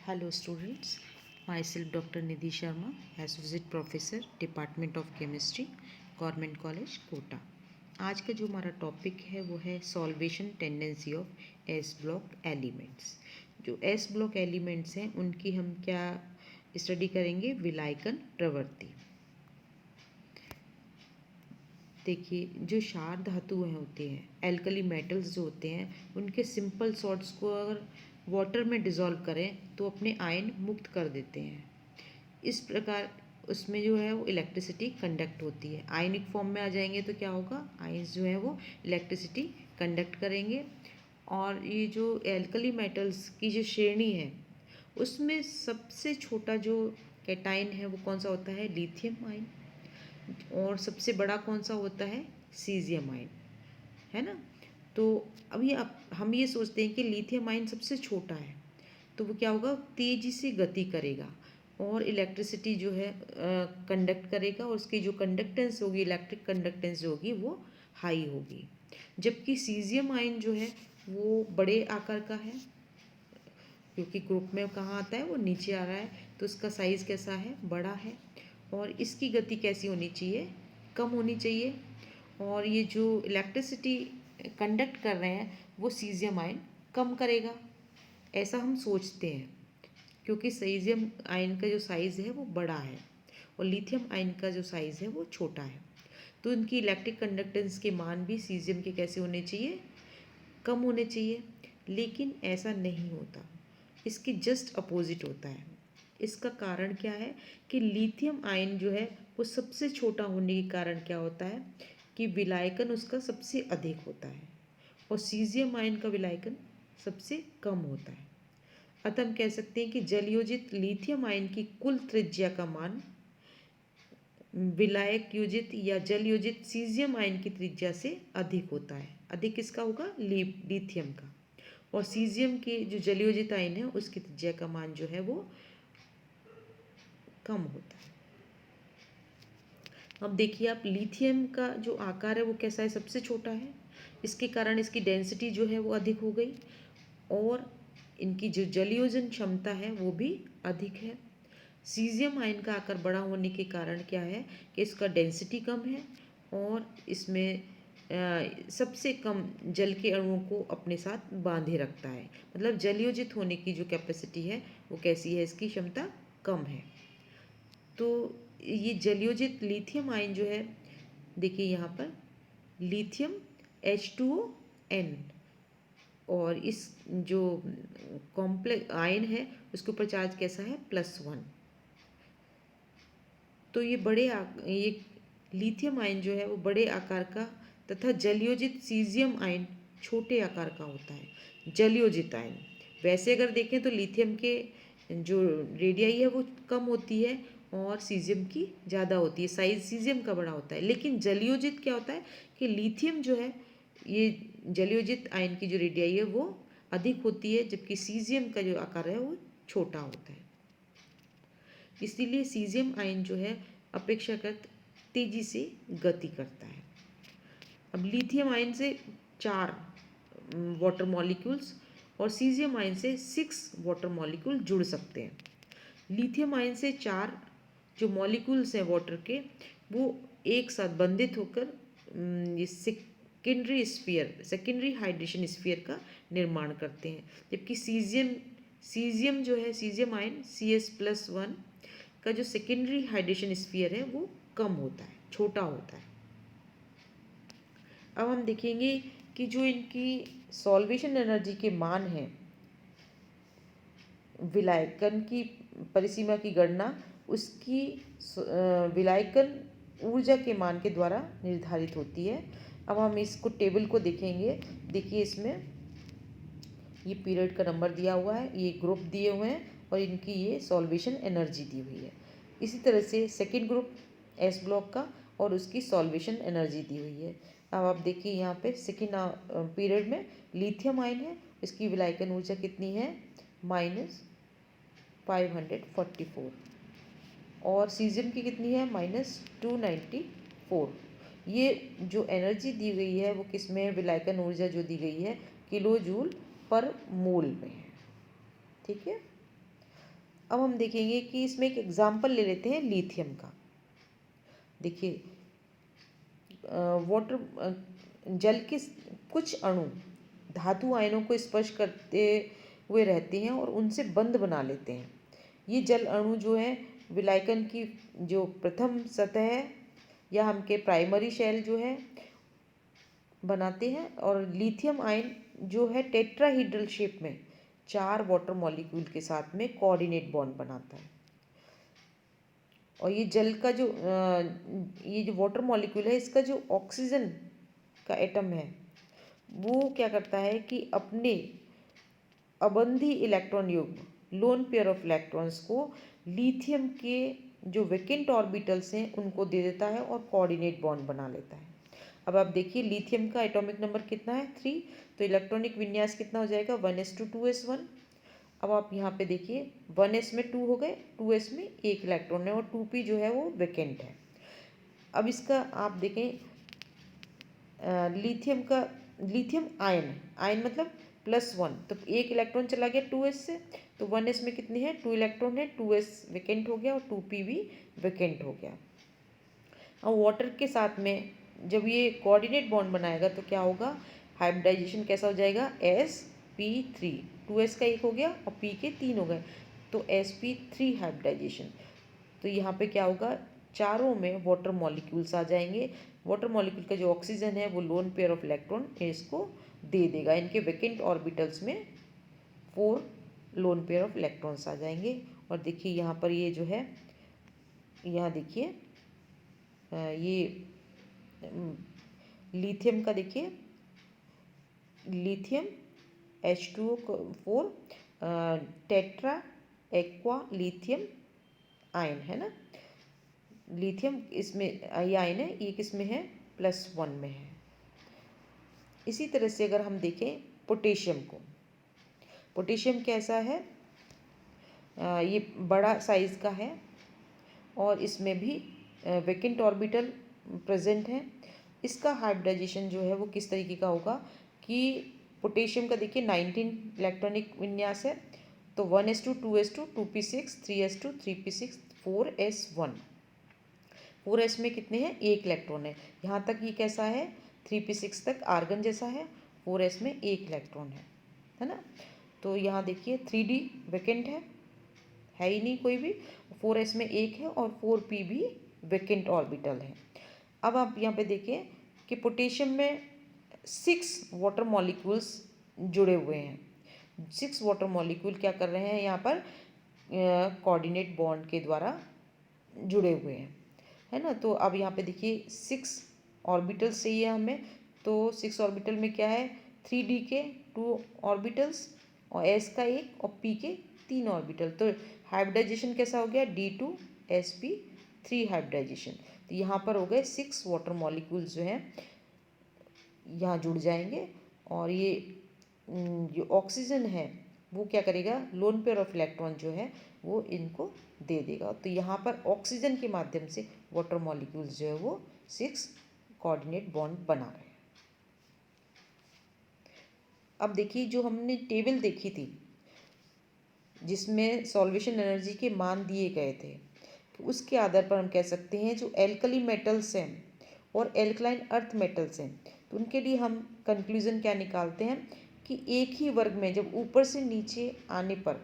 Hello students, myself Dr. Nidhi Sharma, Associate Professor, Department of Chemistry, Government College, Kota. आज का जो हमारा topic है वो है solvation tendency of S block elements. जो एस ब्लॉक एलिमेंट्स हैं उनकी हम क्या स्टडी करेंगे, विलायकन प्रवृत्ति। देखिए, जो क्षार धातुएं होती हैं, एल्कली मेटल्स जो होते हैं, उनके सिंपल सॉल्ट्स को अगर वाटर में डिज़ोल्व करें तो अपने आयन मुक्त कर देते हैं। इस प्रकार उसमें जो है वो इलेक्ट्रिसिटी कंडक्ट होती है। आयनिक फॉर्म में आ जाएंगे तो क्या होगा, आयन्स जो है वो इलेक्ट्रिसिटी कंडक्ट करेंगे। और ये जो एल्कली मेटल्स की जो श्रेणी है उसमें सबसे छोटा जो कैटायन है वो कौन सा होता है, लिथियम आयन। और सबसे बड़ा कौन सा होता है, सीजियम आयन, है ना। तो अभी आप हम ये सोचते हैं कि लिथियम आयन सबसे छोटा है तो वो क्या होगा, तेजी से गति करेगा और इलेक्ट्रिसिटी जो है कंडक्ट करेगा, और उसकी जो कंडक्टेंस होगी, इलेक्ट्रिक कंडक्टेंस जो होगी वो हाई होगी। जबकि सीजियम आयन जो है वो बड़े आकार का है, क्योंकि ग्रुप में कहाँ आता है, वो नीचे आ रहा है, तो उसका साइज़ कैसा है, बड़ा है। और इसकी गति कैसी होनी चाहिए, कम होनी चाहिए। और ये जो इलेक्ट्रिसिटी कंडक्ट कर रहे हैं वो सीजियम आयन कम करेगा, ऐसा हम सोचते हैं, क्योंकि सीजियम आयन का जो साइज़ है वो बड़ा है और लिथियम आयन का जो साइज़ है वो छोटा है। तो इनकी इलेक्ट्रिक कंडक्टेंस के मान भी सीजियम के कैसे होने चाहिए, कम होने चाहिए। लेकिन ऐसा नहीं होता, इसकी जस्ट अपोजिट होता है। इसका कारण क्या है कि लिथियम आयन जो है वो सबसे छोटा होने के कारण क्या होता है कि विलायकन उसका सबसे अधिक होता है और सीजियम आयन का विलायकन सबसे कम होता है। अतः हम कह सकते हैं कि जलयोजित लिथियम आयन की कुल त्रिज्या का मान विलायक योजित या जल योजित सीजियम आयन की त्रिज्या से अधिक होता है। अधिक किसका होगा, लिथियम का। और सीजियम के जो जलयोजित आयन है उसकी त्रिज्या का मान जो है वो कम होता है। अब देखिए आप, लिथियम का जो आकार है वो कैसा है, सबसे छोटा है। इसके कारण इसकी डेंसिटी जो है वो अधिक हो गई और इनकी जो जलयोजन क्षमता है वो भी अधिक है। सीजियम आयन का आकार बड़ा होने के कारण क्या है कि इसका डेंसिटी कम है और इसमें सबसे कम जल के अणुओं को अपने साथ बांधे रखता है। मतलब जलयोजित होने की जो कैपेसिटी है वो कैसी है, इसकी क्षमता कम है। तो ये जलयोजित लिथियम आयन जो है, देखिए यहाँ पर लिथियम H2O और इस जो कॉम्प्लेक्स आयन है उसके ऊपर चार्ज कैसा है, +1। तो ये लिथियम आयन जो है वो बड़े आकार का तथा जलयोजित सीजियम आयन छोटे आकार का होता है। जलयोजित आयन, वैसे अगर देखें तो लिथियम के जो रेडियाई है वो कम होती है और सीजियम की ज़्यादा होती है, साइज सीजियम का बड़ा होता है। लेकिन जलयोजित क्या होता है कि लिथियम जो है, ये जलयोजित आयन की जो रेडियाई है वो अधिक होती है, जबकि सीजियम का जो आकार है वो छोटा होता है। इसीलिए सीजियम आयन जो है अपेक्षाकृत तेजी से गति करता है। अब लिथियम आयन से 4 वाटर मॉलिक्यूल्स और सीजियम आयन से 6 वाटर मॉलिक्यूल जुड़ सकते हैं। लिथियम आयन से 4 जो मॉलिक्यूल्स हैं वाटर के, वो एक साथ बंधित होकर ये सेकेंडरी हाइड्रेशन स्फीयर का निर्माण करते हैं। जबकि सीजियम जो है, सीजियम आयन Cs+1 का जो सेकेंडरी हाइड्रेशन स्फीयर है वो कम होता है, छोटा होता है। अब हम देखेंगे कि जो इनकी सॉल्वेशन एनर्जी के मान हैं, विलायकन की परिसीमा की गणना उसकी विलायकन ऊर्जा के मान के द्वारा निर्धारित होती है। अब हम इसको टेबल को देखेंगे। देखिए इसमें ये पीरियड का नंबर दिया हुआ है, ये ग्रुप दिए हुए हैं और इनकी ये सॉल्वेशन एनर्जी दी हुई है। इसी तरह से सेकेंड ग्रुप एस ब्लॉक का और उसकी सॉल्वेशन एनर्जी दी हुई है। अब आप देखिए यहाँ पे सेकेंड पीरियड में लिथियम आयन है, इसकी विलायकन ऊर्जा कितनी है, -544 और सीजियम की कितनी है, -294। ये जो एनर्जी दी गई है वो किस में है, विलायकन ऊर्जा जो दी गई है किलो जूल पर मोल में है। ठीक है। अब हम देखेंगे कि इसमें एक एग्जाम्पल ले लेते हैं लिथियम का। देखिए जल के कुछ अणु धातु आयनों को स्पर्श करते हुए रहते हैं और उनसे बंध बना लेते हैं। ये जल अणु जो है विलायकन की जो प्रथम सतह है या हम के प्राइमरी शेल जो है बनाते हैं, और लिथियम आयन जो है टेट्राहीड्रल शेप में 4 वाटर मॉलिक्यूल के साथ में कोऑर्डिनेट बॉन्ड बनाता है। और ये जल का जो ये जो वाटर मॉलिक्यूल है, इसका जो ऑक्सीजन का एटम है वो क्या करता है कि अपने अबंधी इलेक्ट्रॉन युग्म लोन पेयर ऑफ इलेक्ट्रॉन्स को लिथियम के जो वैकेंट ऑर्बिटल्स हैं उनको दे देता है और कोऑर्डिनेट बॉन्ड बना लेता है। अब आप देखिए लिथियम का एटॉमिक नंबर कितना है 3, तो इलेक्ट्रॉनिक विन्यास कितना हो जाएगा 1s2 अब आप यहाँ पे देखिए 1s में 2 हो गए, 2s में 1 इलेक्ट्रॉन है और 2p जो है वो वैकेंट है। अब इसका आप देखें लिथियम आयन, आयन मतलब +1, तो 1 इलेक्ट्रॉन चला गया 2s से, तो 1s में कितनी है 2 इलेक्ट्रॉन है, 2s वैकेंट हो गया और 2p भी वैकेंट हो गया। अब वाटर के साथ में जब ये कोऑर्डिनेट बॉन्ड बनाएगा तो क्या होगा, हाइब्रिडाइजेशन कैसा हो जाएगा sp3, 2s का 1 हो गया और p के 3 हो गए, तो sp3 हाइब्रिडाइजेशन। तो यहाँ पे क्या होगा, चारों में वाटर मॉलिक्यूल्स आ जाएंगे। वाटर मॉलिक्यूल का जो ऑक्सीजन है वो लोन पेयर ऑफ इलेक्ट्रॉन इसको दे देगा। इनके वैकेंट ऑर्बिटल्स में 4 लोन पेयर ऑफ इलेक्ट्रॉन्स आ जाएंगे। और देखिए यहाँ पर ये जो है, यहाँ देखिए ये लिथियम का देखिए, lithium H2O4 tetra aqua lithium ion है ना, लिथियम इसमें ये आयन है, ये किस में है +1 में है। इसी तरह से अगर हम देखें पोटेशियम को, पोटेशियम कैसा है, ये बड़ा साइज़ का है और इसमें भी वैकेंट ऑर्बिटल प्रेजेंट है। इसका हाइब्रिडाइजेशन जो है वो किस तरीके का होगा कि पोटेशियम का देखिए 19 इलेक्ट्रॉनिक विन्यास है, तो 1s2 2s2 2p6 3s2 3p6 4s1, 4s में कितने हैं 1 इलेक्ट्रॉन है। यहाँ तक ये कैसा है 3p6 तक आर्गन जैसा है, 4s में 1 इलेक्ट्रॉन है ना। तो यहाँ देखिए 3d वैकेंट है ही नहीं कोई भी, 4s में 1 है और 4p भी वैकेंट ऑर्बिटल है। अब आप यहाँ पे देखिए कि पोटेशियम में 6 वाटर मॉलिक्यूल्स जुड़े हुए हैं। 6 वाटर मॉलिक्यूल क्या कर रहे हैं यहाँ पर कोऑर्डिनेट बॉन्ड के द्वारा जुड़े हुए हैं, है ना। तो अब यहाँ पे देखिए 6 ऑर्बिटल्स चाहिए हमें, तो 6 ऑर्बिटल में क्या है 3d के 2 ऑर्बिटल्स और s का 1 और p के 3 ऑर्बिटल। तो हाइब्रिडाइजेशन कैसा हो गया D2sp3 हाइब्रिडाइजेशन। तो यहाँ पर हो गए 6 वाटर मॉलिक्यूल्स जो हैं यहाँ जुड़ जाएंगे और ये जो ऑक्सीजन है वो क्या करेगा, लोन पेयर ऑफ इलेक्ट्रॉन जो है वो इनको दे देगा। तो यहाँ पर ऑक्सीजन के माध्यम से वाटर मॉलिक्यूल्स जो है वो 6 कोऑर्डिनेट बॉन्ड बना रहे हैं। अब देखिए जो हमने टेबल देखी थी जिसमें सॉल्वेशन एनर्जी के मान दिए गए थे, तो उसके आधार पर हम कह सकते हैं जो एल्कली मेटल्स हैं और एल्कलाइन अर्थ मेटल्स हैं, तो उनके लिए हम कंक्लूज़न क्या निकालते हैं कि एक ही वर्ग में जब ऊपर से नीचे आने पर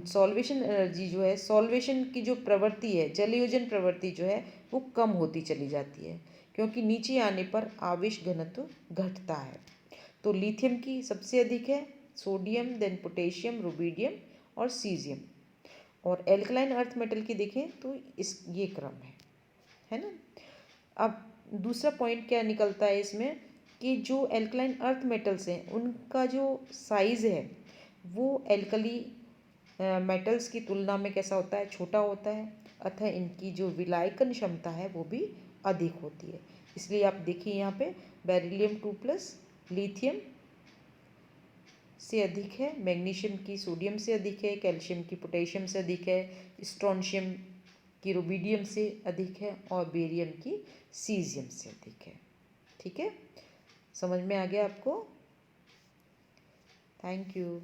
सॉल्वेशन एनर्जी जो है, सॉल्वेशन की जो प्रवृत्ति है, जलयोजन प्रवृत्ति जो है वो कम होती चली जाती है, क्योंकि नीचे आने पर आवेश घनत्व घटता है। तो लिथियम की सबसे अधिक है, सोडियम, देन पोटेशियम, रुबिडियम और सीजियम। और एल्कलाइन अर्थ मेटल की देखें तो इस ये क्रम है ना। अब दूसरा पॉइंट क्या निकलता है इसमें कि जो एल्कलाइन अर्थ मेटल्स हैं उनका जो साइज़ है वो एल्कली मेटल्स की तुलना में कैसा होता है, छोटा होता है, अतः इनकी जो विलायकन क्षमता है वो भी अधिक होती है। इसलिए आप देखिए यहाँ पे बेरिलियम 2+ लिथियम से अधिक है, मैग्नीशियम की सोडियम से अधिक है, कैल्शियम की पोटेशियम से अधिक है, स्ट्रोंशियम की रुबिडियम से अधिक है और बेरियम की सीजियम से अधिक है। ठीक है, समझ में आ गया आपको? Thank you.